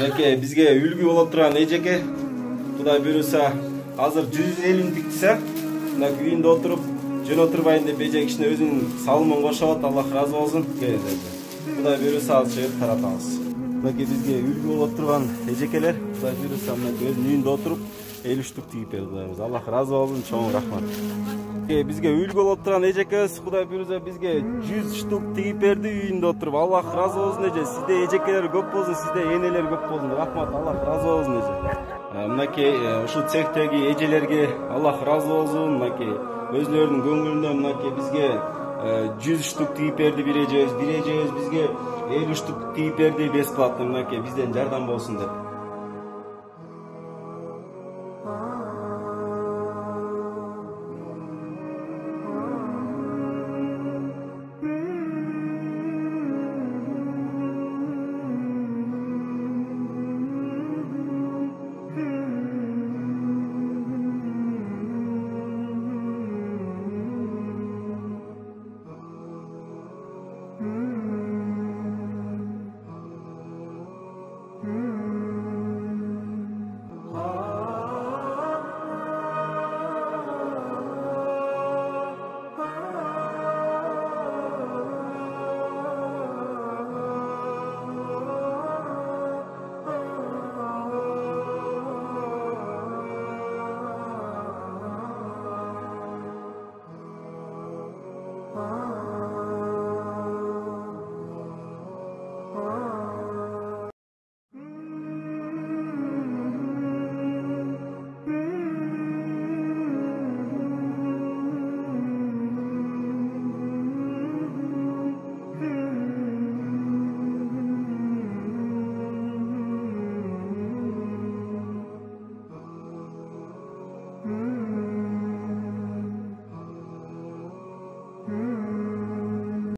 Мынакей бизге үлгү болуп турган эжеке Кудай буйруса азыр 150 тиктисе мына үйүндө отуруп жөн отурбайын деп эже кишине өзүнүн салымын кошот. Аллах ыраазы болсун. Кудай буйруса ал жерди таратабыз. Мынакей бизге үлгү болуп турган эжекелер Кудай буйруса мынакей өзүнүн үйүндө отуруп 50 штук тигип берди Кудайыбыз. Аллах ыраазы болсун, чоң рахмат. Бизге үлгү болуп турган эжекебиз Кудай буйруса бизге 100 штук тигип берди үйүндө отуруп. Аллах ыраазы болсун эже. Сизде эжекелер көп болсун, сизде энелер көп болсун. Рахмат, Аллах ыраазы болсун эже. Мынакей ушул цехтеги эжелерге Аллах ыраазы болсун. Мынакей өзлөрүнүн көңүлүнөн мынакей бизге 100 штук тигип берди бир эжебиз бизге 50 штук тигип берди бесплатно. Мынакей бизден жардам болсун деп.